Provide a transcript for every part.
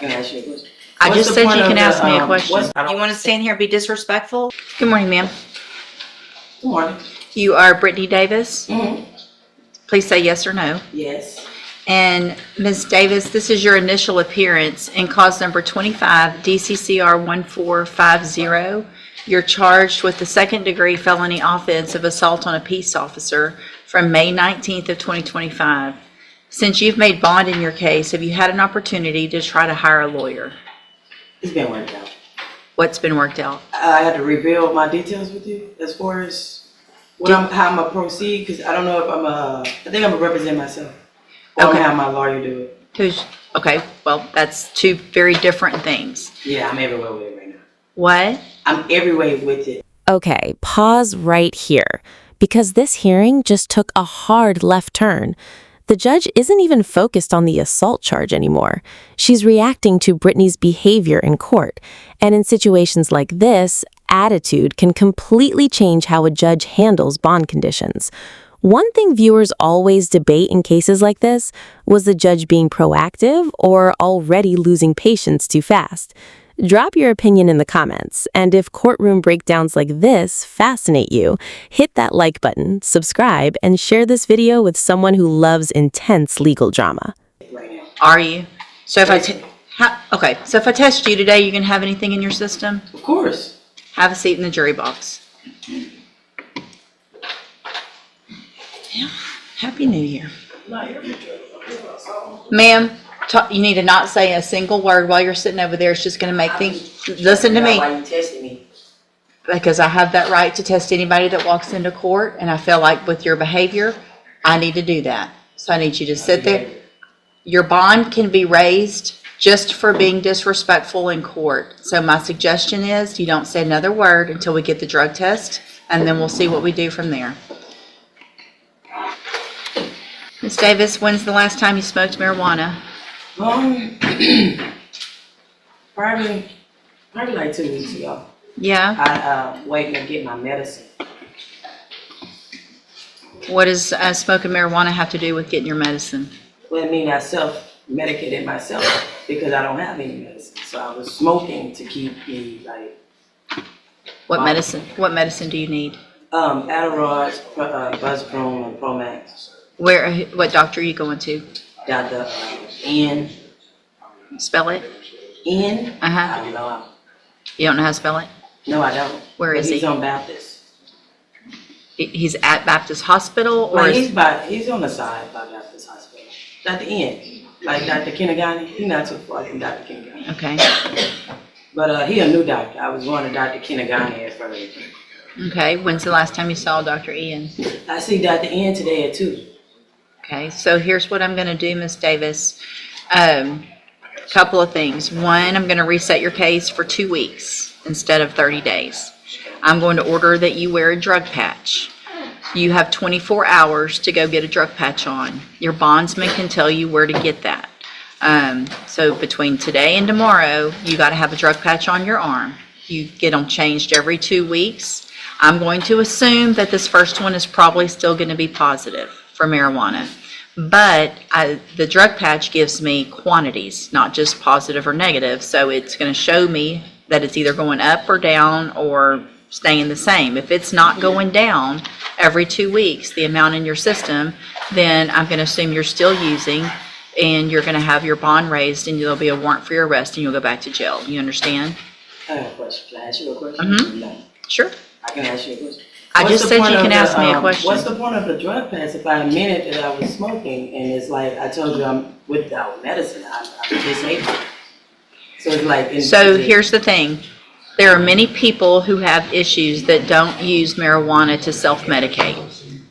can ask you a question. I just said you can ask me a question. You want to stand here and be disrespectful? Good morning, ma'am. Good morning. You are Britney Davis? Mm-hmm. Please say yes or no. Yes. And Ms. Davis, this is your initial appearance in cause number 25, DCCR 1450. You're charged with the second-degree felony offense of assault on a peace officer from May 19th of 2025. Since you've made bond in your case, have you had an opportunity to try to hire a lawyer? It's been worked out. What's been worked out? I had to reveal my details with you as far as how I'm going to proceed, because I don't know if I think I'm going to represent myself. Or I'm going to have my lawyer do it. Okay, well, that's two very different things. Yeah, I'm everywhere with it right now. What? I'm everywhere with it. Okay, pause right here, because this hearing just took a hard left turn. The judge isn't even focused on the assault charge anymore. She's reacting to Britney's behavior in court. And in situations like this, attitude can completely change how a judge handles bond conditions. One thing viewers always debate in cases like this was the judge being proactive or already losing patience too fast. Drop your opinion in the comments, and if courtroom breakdowns like this fascinate you, hit that like button, subscribe, and share this video with someone who loves intense legal drama. Are you? So if if I test you today, you can have anything in your system? Of course. Have a seat in the jury box. Yeah. Happy New Year. Ma'am, you need to not say a single word while you're sitting over there. It's just going to make things... Listen to me. Why are you testing me? Because I have that right to test anybody that walks into court, and I feel like with your behavior, I need to do that. So I need you to sit there. Your bond can be raised just for being disrespectful in court. So my suggestion is you don't say another word until we get the drug test, and then we'll see what we do from there. Ms. Davis, when's the last time you smoked marijuana? Probably like 2 weeks ago. Yeah? I waiting to get my medicine. What does smoking marijuana have to do with getting your medicine? Well, I mean, I self-medicated myself because I don't have any medicine. So I was smoking to keep me like... What medicine? What medicine do you need? Adderall, Buzzprone, and Promax. What doctor are you going to? Dr. N. Spell it. N? Uh-huh. I don't know. You don't know how to spell it? No, I don't. Where is he? He's on Baptist. He's at Baptist Hospital? Or he's on the side by Baptist Hospital. Dr. N. Like Dr. Kinagani. He's not too far from Dr. Kinagani. Okay. But he a new doctor. I was going to Dr. Kinagani at first. Okay. When's the last time you saw Dr. Ian? I see Dr. N today at 2. Okay. So here's what I'm going to do, Ms. Davis. Couple of things. One, I'm going to reset your case for 2 weeks instead of 30 days. I'm going to order that you wear a drug patch. You have 24 hours to go get a drug patch on. Your bondsman can tell you where to get that. So between today and tomorrow, you got to have a drug patch on your arm. You get them changed every 2 weeks. I'm going to assume that this first one is probably still going to be positive for marijuana. But the drug patch gives me quantities, not just positive or negative. So it's going to show me that it's either going up or down or staying the same. If it's not going down every 2 weeks, the amount in your system, then I'm going to assume you're still using, and you're going to have your bond raised, and there'll be a warrant for your arrest, and you'll go back to jail. You understand? I have a question. Can I ask you a question? Mm-hmm. No. Sure. I can ask you a question. I just said you can ask me a question. What's the point of the drug patch if I admitted that I was smoking, and it's like I told you I'm without medicine, I'm disabled. So it's like... So here's the thing. There are many people who have issues that don't use marijuana to self-medicate.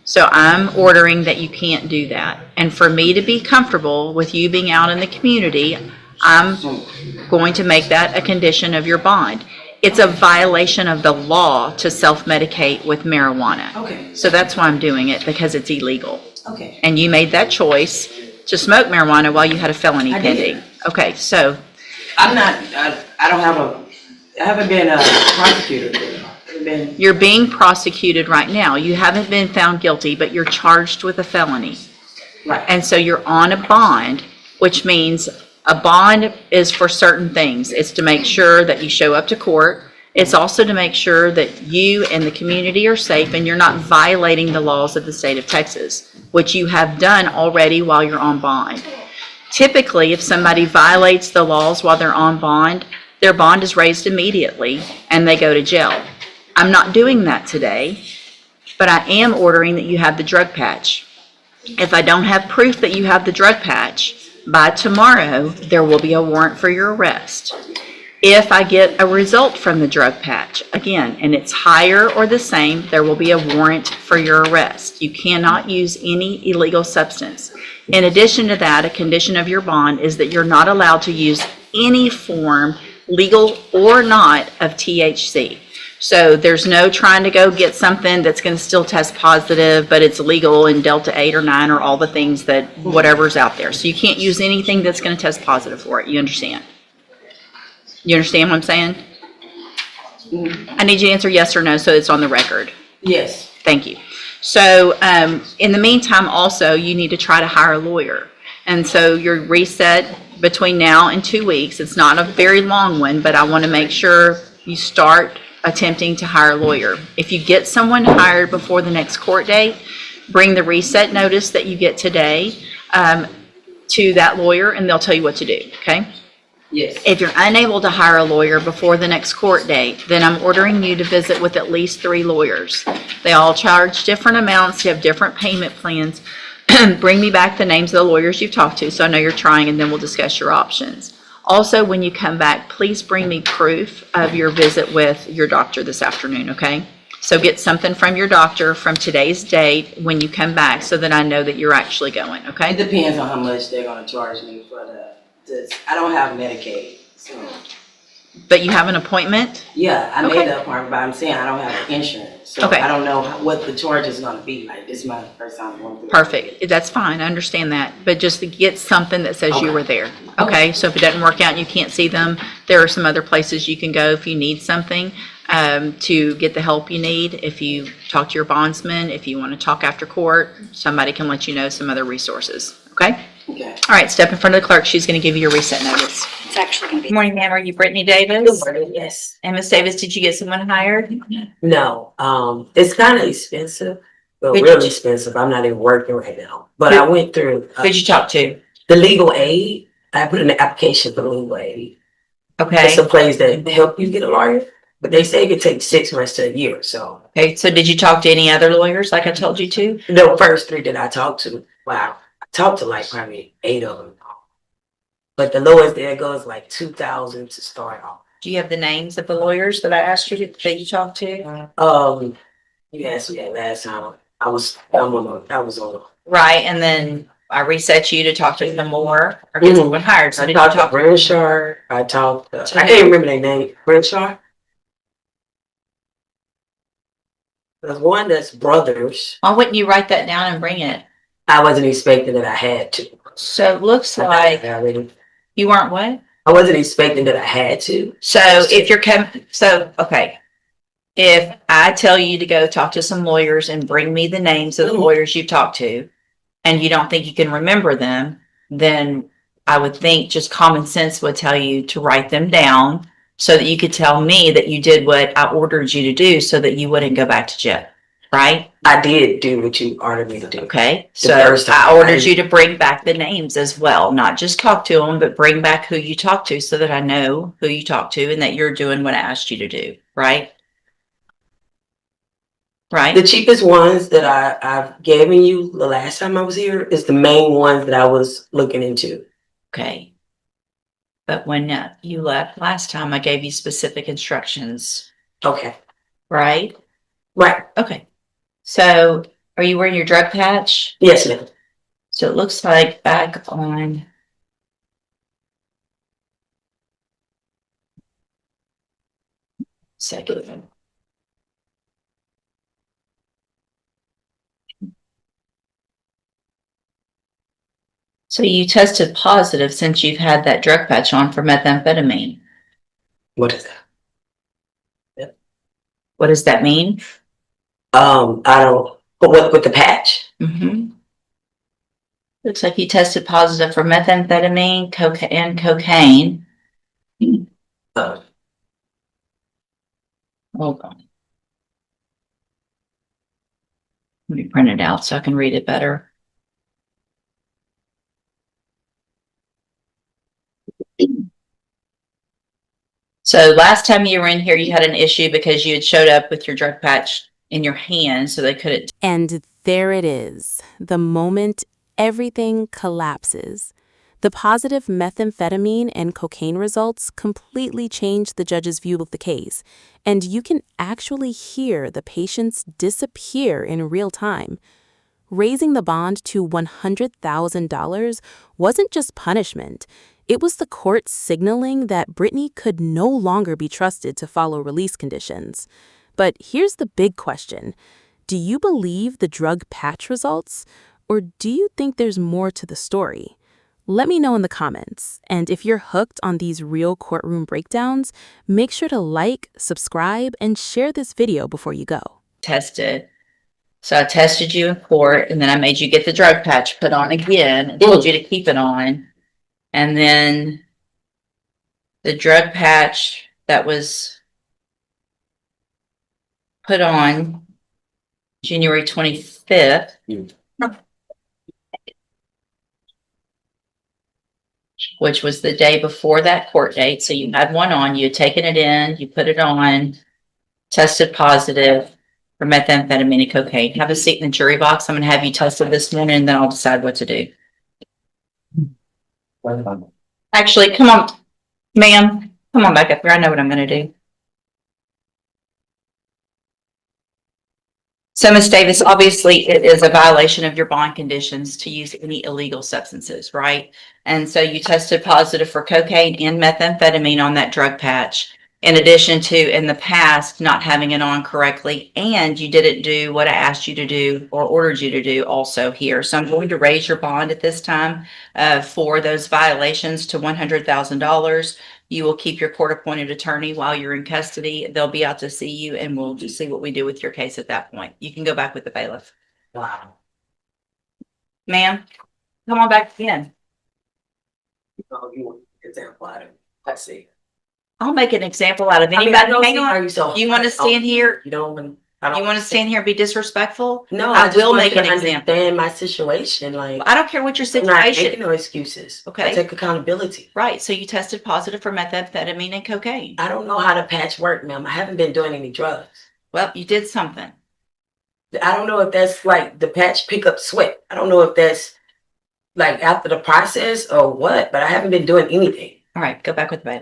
So I'm ordering that you can't do that. And for me to be comfortable with you being out in the community, I'm going to make that a condition of your bond. It's a violation of the law to self-medicate with marijuana. Okay. So that's why I'm doing it, because it's illegal. Okay. And you made that choice to smoke marijuana while you had a felony pending. Did. Okay, so... I haven't been prosecuted. You're being prosecuted right now. You haven't been found guilty, but you're charged with a felony. Right. And so you're on a bond, which means A bond is for certain things. It's to make sure that you show up to court. It's also to make sure that you and the community are safe and you're not violating the laws of the state of Texas, which you have done already while you're on bond. Typically, if somebody violates the laws while they're on bond, their bond is raised immediately and they go to jail. I'm not doing that today, but I am ordering that you have the drug patch. If I don't have proof that you have the drug patch, by tomorrow, there will be a warrant for your arrest. If I get a result from the drug patch, again, and it's higher or the same, there will be a warrant for your arrest. You cannot use any illegal substance. In addition to that, a condition of your bond is that you're not allowed to use any form, legal or not, of THC. So there's no trying to go get something that's going to still test positive, but it's legal in Delta 8 or 9 or all the things that whatever's out there. So you can't use anything that's going to test positive for it. You understand? You understand what I'm saying? I need you to answer yes or no so it's on the record. Yes. Thank you. So in the meantime, also, you need to try to hire a lawyer. And so your reset between now and 2 weeks, it's not a very long one, but I want to make sure you start attempting to hire a lawyer. If you get someone hired before the next court date, bring the reset notice that you get today to that lawyer and they'll tell you what to do, okay? Yes. If you're unable to hire a lawyer before the next court date, then I'm ordering you to visit with at least 3 lawyers. They all charge different amounts, you have different payment plans. Bring me back the names of the lawyers you've talked to so I know you're trying, and then we'll discuss your options. Also, when you come back, please bring me proof of your visit with your doctor this afternoon, okay? So get something from your doctor from today's date when you come back so that I know that you're actually going, It okay? depends on how much they're gonna charge me for I don't have Medicaid, so. But you have an appointment? Yeah, I Okay. made the appointment, but I'm saying I don't have insurance, so Okay. I don't know what the charge is gonna be. Like, this is my first time going through it. Perfect. That's fine. I understand that. But just to get something that says you Okay. were there. Okay? So if it doesn't work out and you can't see them, there are some other places you can go if you need something to get the help you need. If you talk to your bondsman, if you want to talk after court, somebody can let you know some other resources. Okay? Okay. All right. Step in front of the clerk. She's going to give you your reset notice. It's actually going to Good be. morning, ma'am. Are you Britney Davis? Yes. And Miss Davis, did you get someone hired? No, it's kind of expensive, but Who'd really you- expensive. I'm not even working right now. But Who- I went through Who'd you talk to? the legal aid. I put in an application for legal aid. Okay. It's a place that help you get a lawyer, but they say it could take 6 months to a year. So Okay. So did you talk to any other lawyers like I told you to? the first 3 that I talked to, wow, I talked to like probably 8 of them. But the lowest there goes like 2,000 to start off. Do you have the names of the lawyers that I asked you that you talked to? You asked me that last time. I was on. Right, and then I reset you to talk to them more or get Mhm. someone hired. So I did you talked to talk? Brenshaw. I talked. To I who? can't remember their name. Brenshaw. There's one that's brothers. Why wouldn't you write that down and bring it? I wasn't expecting that I had to. So it looks like you weren't what? I wasn't expecting that I had to. So if you're okay. If I tell you to go talk to some lawyers and bring me the names of the lawyers you've talked to, and you don't think you can remember them, then I would think just common sense would tell you to write them down so that you could tell me that you did what I ordered you to do so that you wouldn't go back to jail, right? I did do what you ordered me to do. Okay, The so first time. I ordered you to bring back the names as well, not just talk to them, but bring back who you talked to so that I know who you talked to and that you're doing what I asked you to do, right? Right? The cheapest ones that I've given you the last time I was here is the main ones that I was looking into. Okay. But when you left last time, I gave you specific instructions, Okay. right? Right. Okay. So are you wearing your drug patch? Yes, ma'am. So it looks like back on second. So you tested positive since you've had that drug patch on for methamphetamine. What is that? What does that mean? I don't. But what with the patch? Mm-hmm. Looks like you tested positive for methamphetamine, and cocaine. Uh, Hold on. Let me print it out so I can read it better. So last time you were in here, you had an issue because you had showed up with your drug patch in your hand, so they couldn't. And there it is, the moment everything collapses. The positive methamphetamine and cocaine results completely changed the judge's view of the case, and you can actually hear the patients disappear in real time. Raising the bond to $100,000 wasn't just punishment. It was the court signaling that Britney could no longer be trusted to follow release conditions. But here's the big question. Do you believe the drug patch results, or do you think there's more to the story? Let me know in the comments, and if you're hooked on these real courtroom breakdowns, make sure to like, subscribe, and share this video before you go. Tested. So I tested you in court, and then I made you get the drug patch put on again and told you to keep it on. And then the drug patch that was put on January 25th. Which was the day before that court date. So you had one on, you had taken it in, you put it on, tested positive for methamphetamine and cocaine. Have a seat in the jury box. I'm going to have you tested this morning, and then I'll decide what to do. Actually, come on, ma'am. Come on back up here. I know what I'm going to do. So, Ms. Davis, obviously it is a violation of your bond conditions to use any illegal substances, right? And so you tested positive for cocaine and methamphetamine on that drug patch, in addition to in the past not having it on correctly, and you didn't do what I asked you to do or ordered you to do also here. So I'm going to raise your bond at this time for those violations to $100,000. You will keep your court-appointed attorney while you're in custody. They'll be out to see you, and we'll just see what we do with your case at that point. You can go back with the bailiff. wow. Ma'am, come on back again. Oh, you want an example out of it? I see. I'll make an example out of I mean, anybody. I don't Hang see on. how you so. You want to stand here? You don't want. You want to stand here and be disrespectful? No, I I just will want make you an to example. understand my situation. Like, I don't care what your I'm not making situation. no excuses. Okay. I take accountability. Right. So you tested positive for methamphetamine and cocaine. I don't know how to patch work, ma'am. I haven't been doing any drugs. Well, you did something. I don't know if that's like the patch pick up sweat. I don't know if that's like after the process or what, but I haven't been doing anything. All right. Go back with the bailiff.